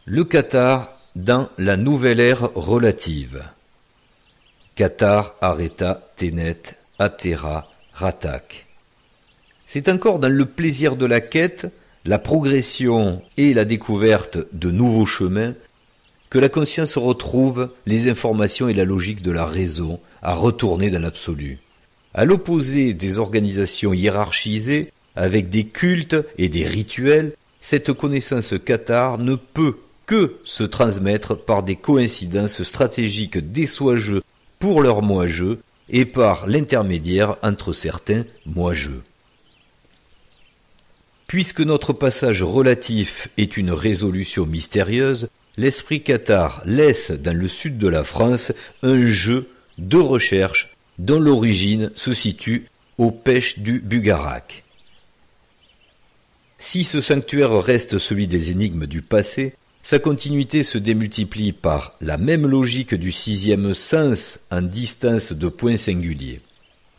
Le Qatar dans la nouvelle ère relative. Qatar, Areta, Tenet, Atera, Ratak. C'est encore dans le plaisir de la quête, la progression et la découverte de nouveaux chemins que la conscience retrouve les informations et la logique de la raison à retourner dans l'absolu. À l'opposé des organisations hiérarchisées, avec des cultes et des rituels, cette connaissance Qatar ne peut que se transmettre par des coïncidences stratégiques des soi-jeux pour leurs moi-jeux et par l'intermédiaire entre certains moi-jeux. Puisque notre passage relatif est une résolution mystérieuse, l'esprit Qatar laisse dans le sud de la France un jeu de recherche dont l'origine se situe aux pêches du Bugarak. Si ce sanctuaire reste celui des énigmes du passé, sa continuité se démultiplie par la même logique du sixième sens en distance de points singuliers.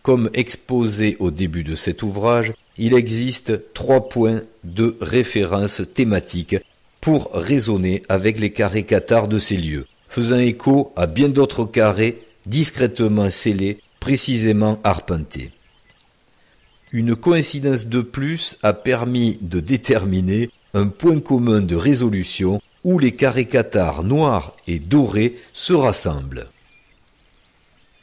Comme exposé au début de cet ouvrage, il existe 3 points de référence thématiques pour raisonner avec les carrés Qatar de ces lieux, faisant écho à bien d'autres carrés discrètement scellés, précisément arpentés. Une coïncidence de plus a permis de déterminer un point commun de résolution où les carrés Qatar noirs et dorés se rassemblent.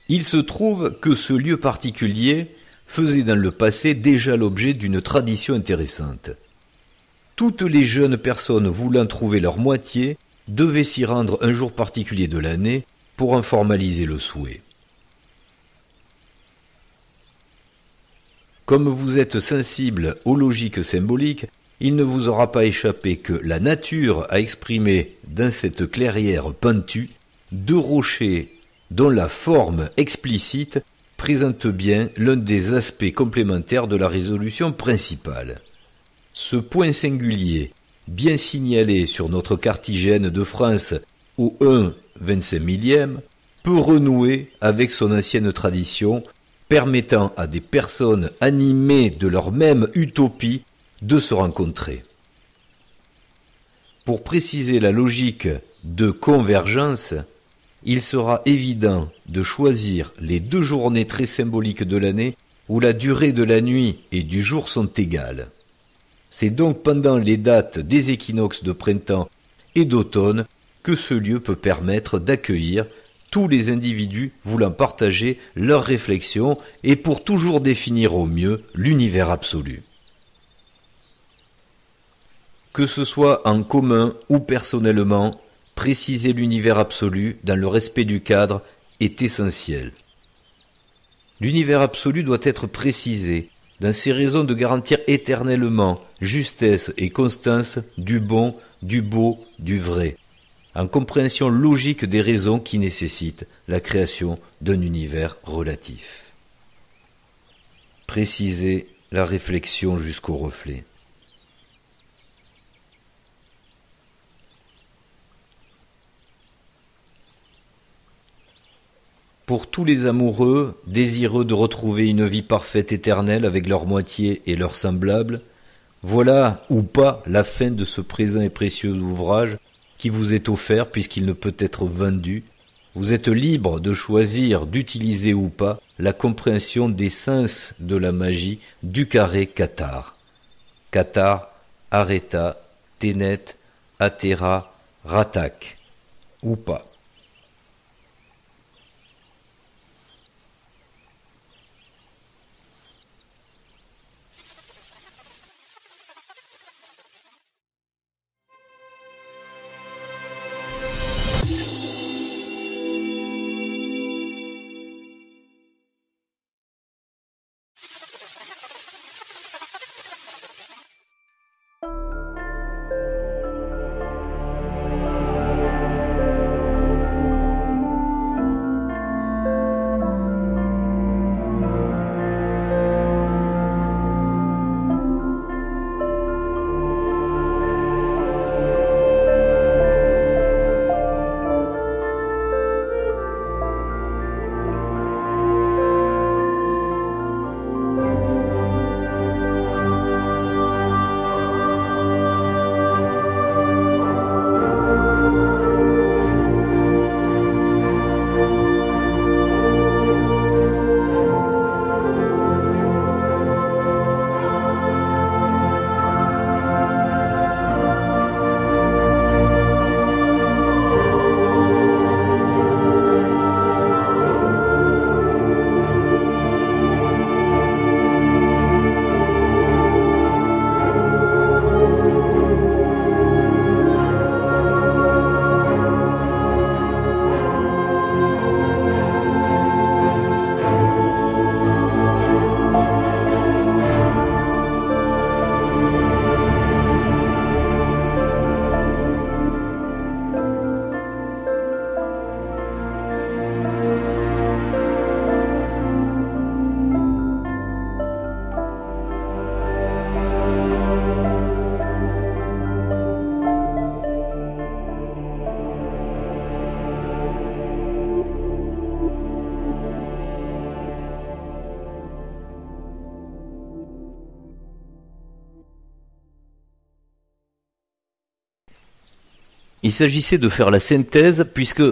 Il se trouve que ce lieu particulier faisait dans le passé déjà l'objet d'une tradition intéressante. Toutes les jeunes personnes voulant trouver leur moitié devaient s'y rendre un jour particulier de l'année pour en formaliser le souhait. Comme vous êtes sensible aux logiques symboliques, il ne vous aura pas échappé que la nature a exprimé dans cette clairière pentue 2 rochers dont la forme explicite présente bien l'un des aspects complémentaires de la résolution principale. Ce point singulier, bien signalé sur notre cartigène de France au 1/25 millième, peut renouer avec son ancienne tradition, permettant à des personnes animées de leur même utopie de se rencontrer. Pour préciser la logique de convergence, il sera évident de choisir les 2 journées très symboliques de l'année où la durée de la nuit et du jour sont égales. C'est donc pendant les dates des équinoxes de printemps et d'automne que ce lieu peut permettre d'accueillir tous les individus voulant partager leurs réflexions et pour toujours définir au mieux l'univers absolu. Que ce soit en commun ou personnellement, préciser l'univers absolu dans le respect du cadre est essentiel. L'univers absolu doit être précisé dans ses raisons de garantir éternellement justesse et constance du bon, du beau, du vrai, en compréhension logique des raisons qui nécessitent la création d'un univers relatif. Préciser la réflexion jusqu'au reflet. Pour tous les amoureux, désireux de retrouver une vie parfaite éternelle avec leur moitié et leurs semblables, voilà ou pas la fin de ce présent et précieux ouvrage qui vous est offert puisqu'il ne peut être vendu. Vous êtes libre de choisir d'utiliser ou pas la compréhension des sens de la magie du carré Qatar. Qatar, Areta, Tenet, Atera, Ratak, ou pas. Il s'agissait de faire la synthèse, puisque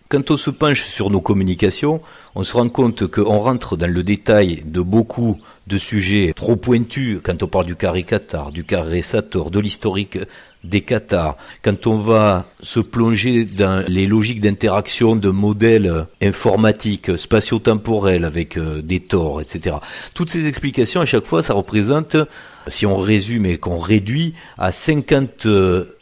quand on se penche sur nos communications, on se rend compte qu'on rentre dans le détail de beaucoup de sujets trop pointus quand on parle du carré Qatar, du carré Sator, de l'historique des Qatars, quand on va se plonger dans les logiques d'interaction de modèles informatiques, spatio-temporels avec des tors, etc. Toutes ces explications, à chaque fois, ça représente, si on résume et qu'on réduit, à 50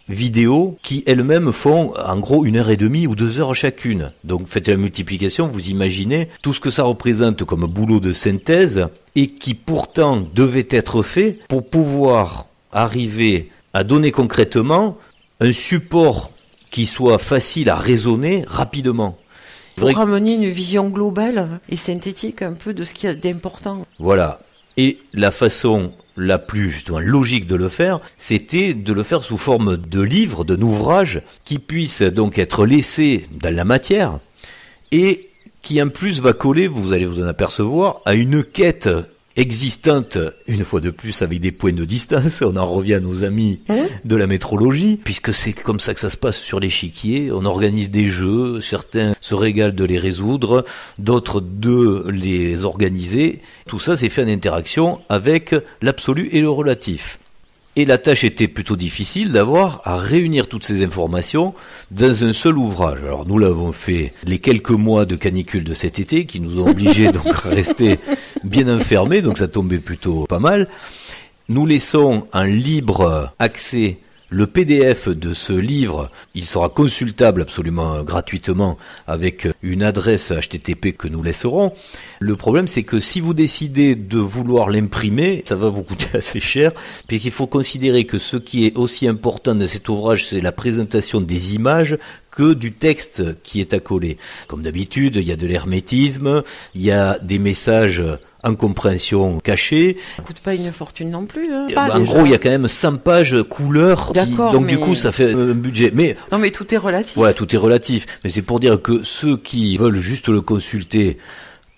vidéos qui elles-mêmes font en gros 1h30 ou 2 heures chacune. Donc faites la multiplication, vous imaginez tout ce que ça représente comme boulot de synthèse et qui pourtant devait être fait pour pouvoir arriver à donner concrètement un support qui soit facile à raisonner rapidement. Pour ramener une vision globale et synthétique un peu de ce qu'il y a d'important. Voilà. Et la façon la plus justement logique de le faire, c'était de le faire sous forme de livre, d'un ouvrage qui puisse donc être laissé dans la matière et qui en plus va coller, vous allez vous en apercevoir, à une quête existante, une fois de plus avec des points de distance. On en revient à nos amis de la métrologie, puisque c'est comme ça que ça se passe sur l'échiquier. On organise des jeux, certains se régalent de les résoudre, d'autres de les organiser. Tout ça, c'est fait en interaction avec l'absolu et le relatif. Et la tâche était plutôt difficile d'avoir à réunir toutes ces informations dans un seul ouvrage. Alors nous l'avons fait les quelques mois de canicule de cet été qui nous ont obligés donc à rester bien enfermés, donc ça tombait plutôt pas mal. Nous laissons en libre accès le PDF de ce livre. Il sera consultable absolument gratuitement avec une adresse HTTP que nous laisserons. Le problème, c'est que si vous décidez de vouloir l'imprimer, ça va vous coûter assez cher, puisqu'il faut considérer que ce qui est aussi important dans cet ouvrage, c'est la présentation des images que du texte qui est accolé. Comme d'habitude, il y a de l'hermétisme, il y a des messages en compréhension cachée. Ça coûte pas une fortune non plus. Hein. En gros, il y a quand même 100 pages couleurs. Donc du coup, ça fait un budget. Mais non, mais tout est relatif. Ouais, tout est relatif. Mais c'est pour dire que ceux qui veulent juste le consulter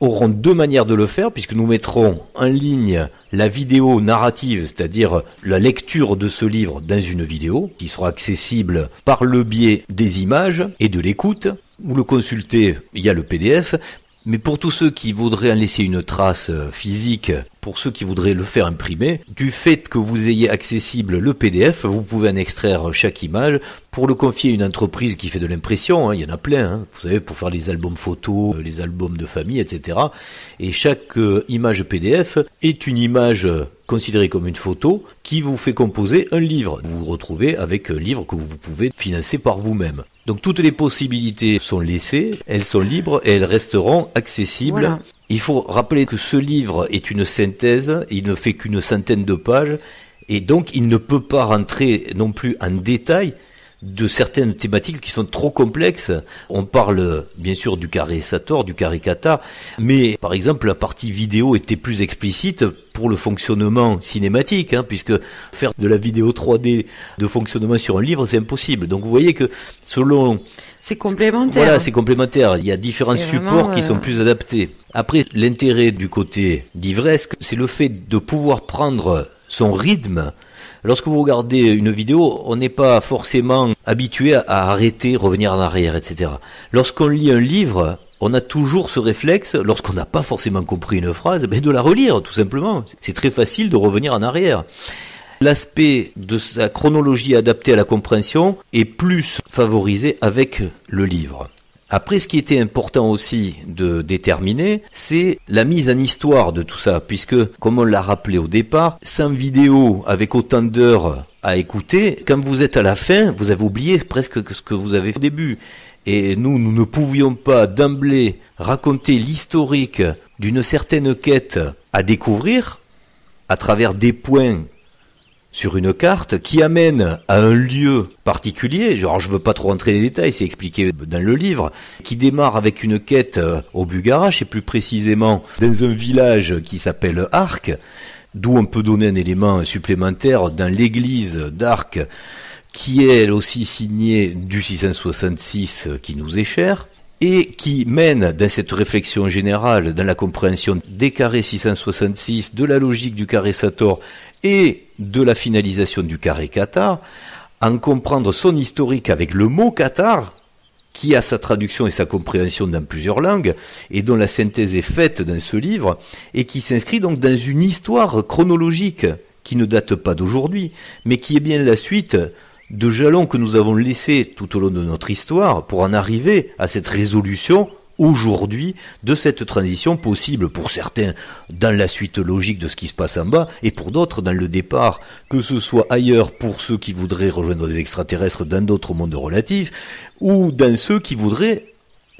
auront deux manières de le faire, puisque nous mettrons en ligne la vidéo narrative, c'est-à-dire la lecture de ce livre dans une vidéo, qui sera accessible par le biais des images et de l'écoute. Vous le consultez, il y a le PDF. Mais pour tous ceux qui voudraient en laisser une trace physique, pour ceux qui voudraient le faire imprimer, du fait que vous ayez accessible le PDF, vous pouvez en extraire chaque image pour le confier à une entreprise qui fait de l'impression, il y en a plein, vous savez, pour faire les albums photos, les albums de famille, etc. Et chaque image PDF est une image considérée comme une photo qui vous fait composer un livre. Vous vous retrouvez avec un livre que vous pouvez financer par vous-même. Donc toutes les possibilités sont laissées, elles sont libres et elles resteront accessibles. Voilà. Il faut rappeler que ce livre est une synthèse, il ne fait qu'une centaine de pages et donc il ne peut pas rentrer non plus en détail de certaines thématiques qui sont trop complexes. On parle bien sûr du carré Sator, du carré Qatar, mais par exemple la partie vidéo était plus explicite pour le fonctionnement cinématique, puisque faire de la vidéo 3D de fonctionnement sur un livre, c'est impossible. Donc vous voyez que selon... C'est complémentaire. Voilà, c'est complémentaire. Il y a différents supports qui sont plus adaptés. Après, l'intérêt du côté livresque, c'est le fait de pouvoir prendre son rythme. Lorsque vous regardez une vidéo, on n'est pas forcément habitué à arrêter, revenir en arrière, etc. Lorsqu'on lit un livre, on a toujours ce réflexe, lorsqu'on n'a pas forcément compris une phrase, de la relire, tout simplement. C'est très facile de revenir en arrière. L'aspect de sa chronologie adaptée à la compréhension est plus favorisé avec le livre. Après, ce qui était important aussi de déterminer, c'est la mise en histoire de tout ça, puisque, comme on l'a rappelé au départ, sans vidéo avec autant d'heures à écouter, quand vous êtes à la fin, vous avez oublié presque ce que vous avez fait au début. Et nous ne pouvions pas d'emblée raconter l'historique d'une certaine quête à découvrir à travers des points sur une carte qui amène à un lieu particulier, genre je veux pas trop rentrer les détails, c'est expliqué dans le livre, qui démarre avec une quête au Bugarach et plus précisément dans un village qui s'appelle Arc, d'où on peut donner un élément supplémentaire dans l'église d'Arc qui est elle aussi signée du 666 qui nous est cher, et qui mène dans cette réflexion générale, dans la compréhension des carrés 666, de la logique du carré Sator et de la finalisation du carré Qatar, en comprendre son historique avec le mot cathare, qui a sa traduction et sa compréhension dans plusieurs langues, et dont la synthèse est faite dans ce livre, et qui s'inscrit donc dans une histoire chronologique, qui ne date pas d'aujourd'hui, mais qui est bien la suite de jalons que nous avons laissés tout au long de notre histoire, pour en arriver à cette résolution aujourd'hui de cette transition possible pour certains dans la suite logique de ce qui se passe en bas et pour d'autres dans le départ, que ce soit ailleurs pour ceux qui voudraient rejoindre des extraterrestres dans d'autres mondes relatifs ou dans ceux qui voudraient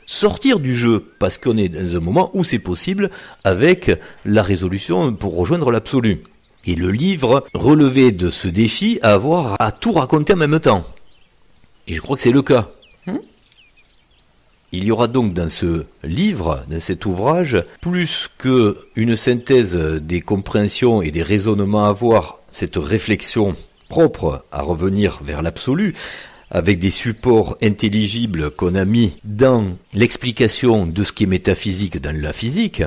sortir du jeu parce qu'on est dans un moment où c'est possible avec la résolution pour rejoindre l'absolu. Et le livre relevait de ce défi à avoir à tout raconter en même temps. Et je crois que c'est le cas. Il y aura donc dans ce livre, dans cet ouvrage, plus qu'une synthèse des compréhensions et des raisonnements à avoir, cette réflexion propre à revenir vers l'absolu, avec des supports intelligibles qu'on a mis dans l'explication de ce qui est métaphysique dans la physique,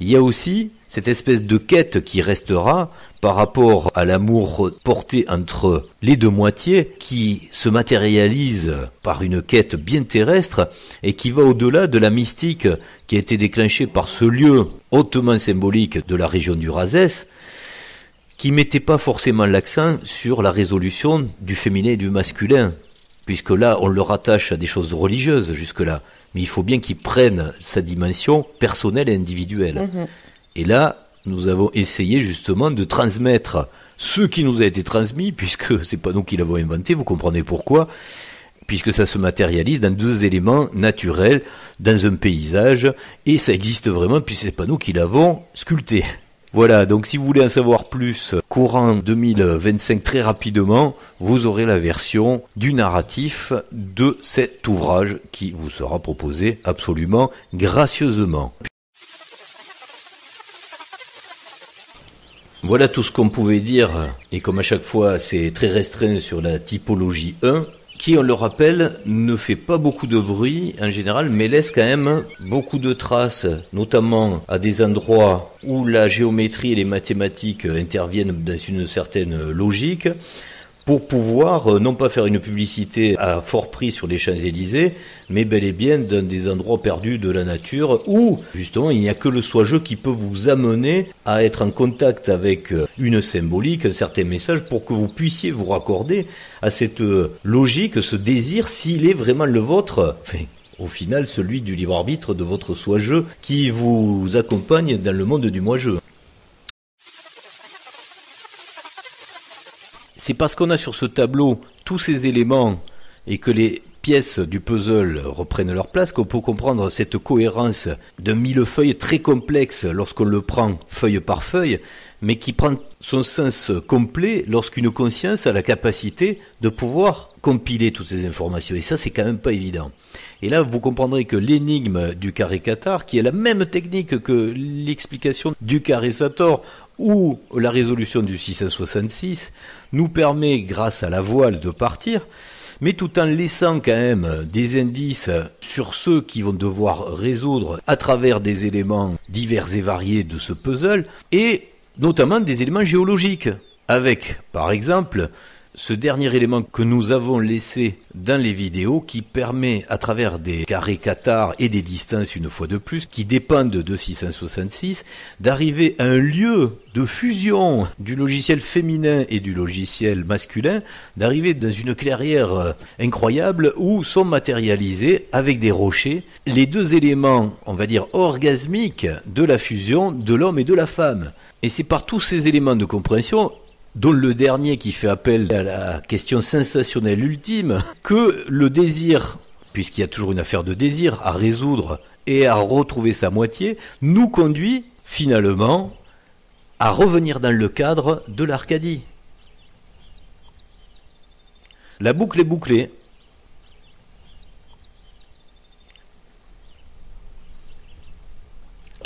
il y a aussi cette espèce de quête qui restera par rapport à l'amour porté entre les deux moitiés, qui se matérialise par une quête bien terrestre et qui va au-delà de la mystique qui a été déclenchée par ce lieu hautement symbolique de la région du Razès, qui mettait pas forcément l'accent sur la résolution du féminin et du masculin, puisque là on le rattache à des choses religieuses jusque-là, mais il faut bien qu'il prenne sa dimension personnelle et individuelle. Et là, nous avons essayé justement de transmettre ce qui nous a été transmis, puisque c'est pas nous qui l'avons inventé, vous comprenez pourquoi, puisque ça se matérialise dans deux éléments naturels, dans un paysage, et ça existe vraiment, puisque c'est pas nous qui l'avons sculpté. Voilà, donc si vous voulez en savoir plus, courant 2025 très rapidement, vous aurez la version du narratif de cet ouvrage qui vous sera proposé absolument gracieusement. Voilà tout ce qu'on pouvait dire, et comme à chaque fois c'est très restreint sur la typologie 1, qui, on le rappelle, ne fait pas beaucoup de bruit en général, mais laisse quand même beaucoup de traces, notamment à des endroits où la géométrie et les mathématiques interviennent dans une certaine logique, pour pouvoir non pas faire une publicité à fort prix sur les Champs-Élysées, mais bel et bien dans des endroits perdus de la nature où justement il n'y a que le soi-jeu qui peut vous amener à être en contact avec une symbolique, un certain message pour que vous puissiez vous raccorder à cette logique, ce désir, s'il est vraiment le vôtre, enfin, au final celui du libre arbitre de votre soi-jeu qui vous accompagne dans le monde du moi-jeu. C'est parce qu'on a sur ce tableau tous ces éléments et que les pièces du puzzle reprennent leur place qu'on peut comprendre cette cohérence d'un millefeuille très complexe lorsqu'on le prend feuille par feuille, mais qui prend son sens complet lorsqu'une conscience a la capacité de pouvoir compiler toutes ces informations. Et ça, c'est quand même pas évident. Et là, vous comprendrez que l'énigme du carré Cathare, qui est la même technique que l'explication du carré Sator ou la résolution du 666, nous permet, grâce à la voile, de partir, mais tout en laissant quand même des indices sur ceux qui vont devoir résoudre à travers des éléments divers et variés de ce puzzle, et notamment des éléments géologiques, avec, par exemple, ce dernier élément que nous avons laissé dans les vidéos qui permet, à travers des carrés Cathare et des distances une fois de plus, qui dépendent de 666, d'arriver à un lieu de fusion du logiciel féminin et du logiciel masculin, d'arriver dans une clairière incroyable où sont matérialisés avec des rochers les deux éléments, on va dire, orgasmiques de la fusion de l'homme et de la femme. Et c'est par tous ces éléments de compréhension, dont le dernier qui fait appel à la question sensationnelle ultime, que le désir, puisqu'il y a toujours une affaire de désir à résoudre et à retrouver sa moitié, nous conduit finalement à revenir dans le cadre de l'Arcadie. La boucle est bouclée.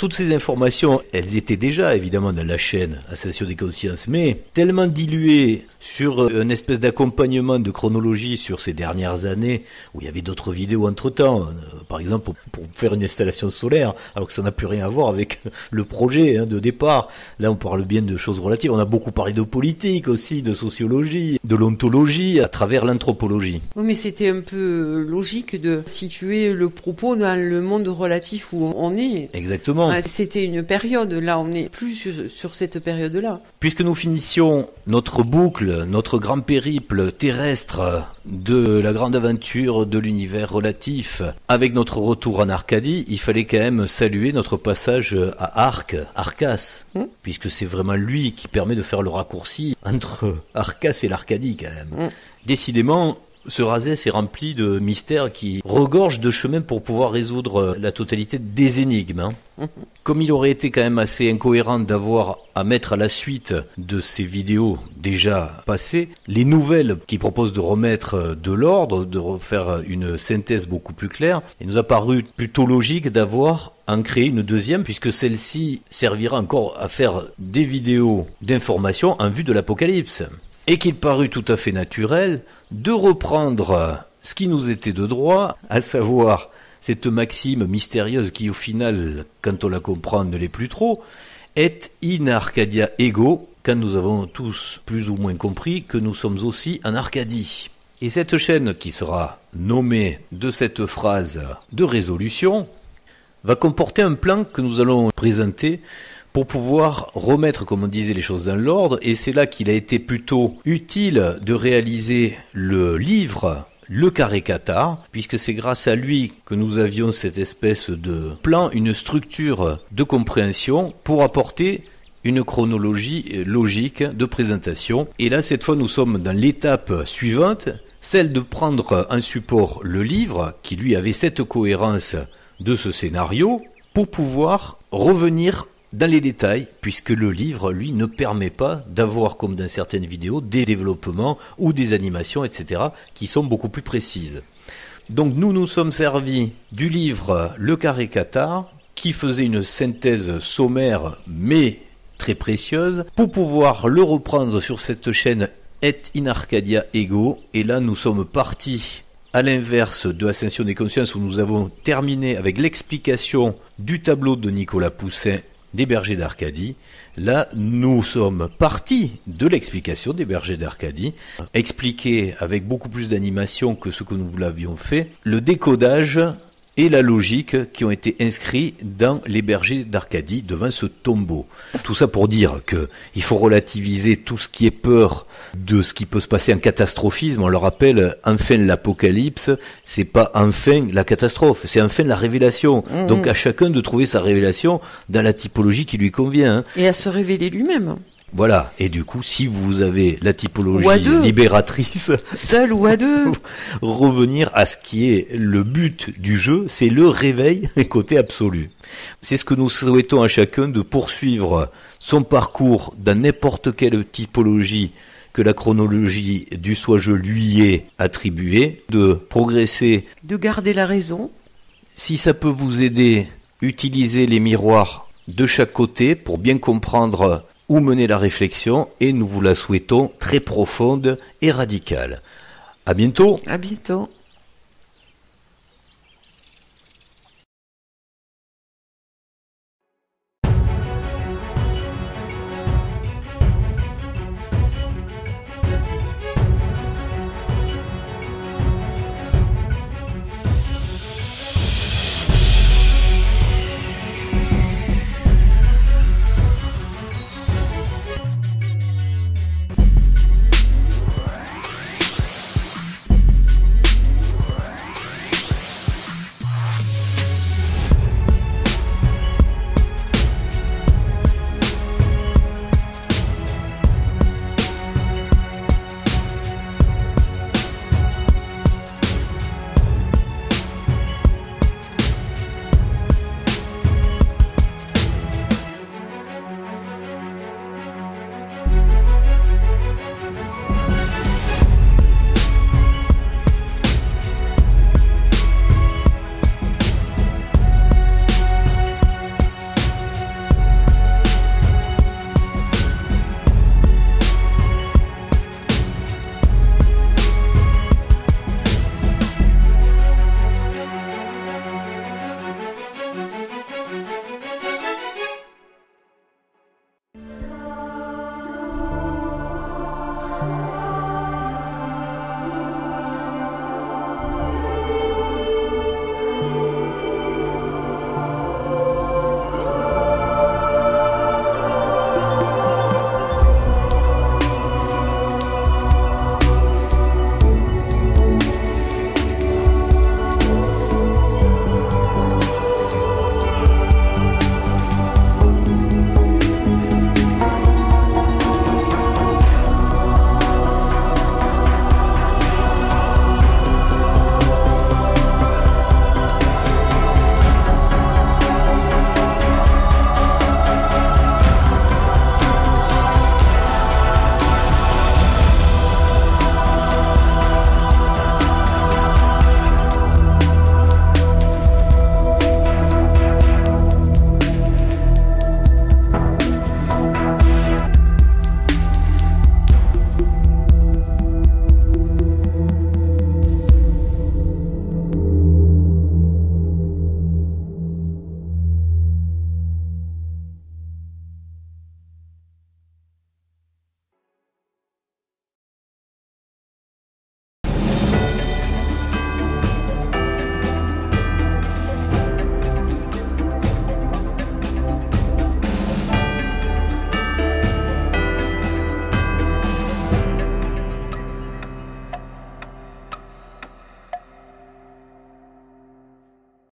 « toutes ces informations, elles étaient déjà évidemment dans la chaîne Ascension des consciences, mais tellement diluées sur une espèce d'accompagnement de chronologie sur ces dernières années, où il y avait d'autres vidéos entre-temps, par exemple pour faire une installation solaire, alors que ça n'a plus rien à voir avec le projet de départ. Là on parle bien de choses relatives, on a beaucoup parlé de politique aussi, de sociologie, de l'ontologie à travers l'anthropologie. Oui, mais c'était un peu logique de situer le propos dans le monde relatif où on est. Exactement. C'était une période, là on n'est plus sur cette période-là. Puisque nous finissions notre boucle, notre grand périple terrestre de la grande aventure de l'univers relatif, avec notre retour en Arcadie, il fallait quand même saluer notre passage à Arcas, puisque c'est vraiment lui qui permet de faire le raccourci entre Arcas et l'Arcadie quand même. Décidément, ce Razès est rempli de mystères qui regorgent de chemin pour pouvoir résoudre la totalité des énigmes. Comme il aurait été quand même assez incohérent d'avoir à mettre à la suite de ces vidéos déjà passées, les nouvelles qui proposent de remettre de l'ordre, de refaire une synthèse beaucoup plus claire, il nous a paru plutôt logique d'avoir en créé une deuxième, puisque celle-ci servira encore à faire des vidéos d'information en vue de l'apocalypse. Et qu'il parut tout à fait naturel de reprendre ce qui nous était de droit, à savoir cette maxime mystérieuse qui au final, quand on la comprend, ne l'est plus trop, et in Arcadia ego, quand nous avons tous plus ou moins compris que nous sommes aussi en Arcadie. Et cette chaîne qui sera nommée de cette phrase de résolution va comporter un plan que nous allons présenter pour pouvoir remettre, comme on disait, les choses dans l'ordre, et c'est là qu'il a été plutôt utile de réaliser le livre Le Carré Cathare, puisque c'est grâce à lui que nous avions cette espèce de plan, une structure de compréhension pour apporter une chronologie logique de présentation. Et là, cette fois, nous sommes dans l'étape suivante, celle de prendre en support le livre, qui lui avait cette cohérence de ce scénario, pour pouvoir revenir dans les détails, puisque le livre, lui, ne permet pas d'avoir, comme dans certaines vidéos, des développements ou des animations, etc., qui sont beaucoup plus précises. Donc nous nous sommes servis du livre Le Carré Cathare, qui faisait une synthèse sommaire, mais très précieuse, pour pouvoir le reprendre sur cette chaîne Et in Arcadia ego, et là nous sommes partis à l'inverse de Ascension des consciences, où nous avons terminé avec l'explication du tableau de Nicolas Poussin des bergers d'Arcadie. Là, nous sommes partis de l'explication des bergers d'Arcadie, expliqué avec beaucoup plus d'animation que ce que nous l'avions fait, le décodage et la logique qui ont été inscrits dans les bergers d'Arcadie devant ce tombeau. Tout ça pour dire que il faut relativiser tout ce qui est peur de ce qui peut se passer en catastrophisme. On le rappelle, enfin l'apocalypse, c'est pas enfin la catastrophe, c'est enfin la révélation. Donc à chacun de trouver sa révélation dans la typologie qui lui convient. Et à se révéler lui-même. Voilà, et du coup, si vous avez la typologie libératrice, seul ou à deux, revenir à ce qui est le but du jeu, c'est le réveil côté absolu. C'est ce que nous souhaitons à chacun, de poursuivre son parcours dans n'importe quelle typologie que la chronologie du soi-je lui est attribuée, de progresser, de garder la raison. Si ça peut vous aider, utilisez les miroirs de chaque côté pour bien comprendre où mener la réflexion, et nous vous la souhaitons très profonde et radicale. À bientôt. À bientôt.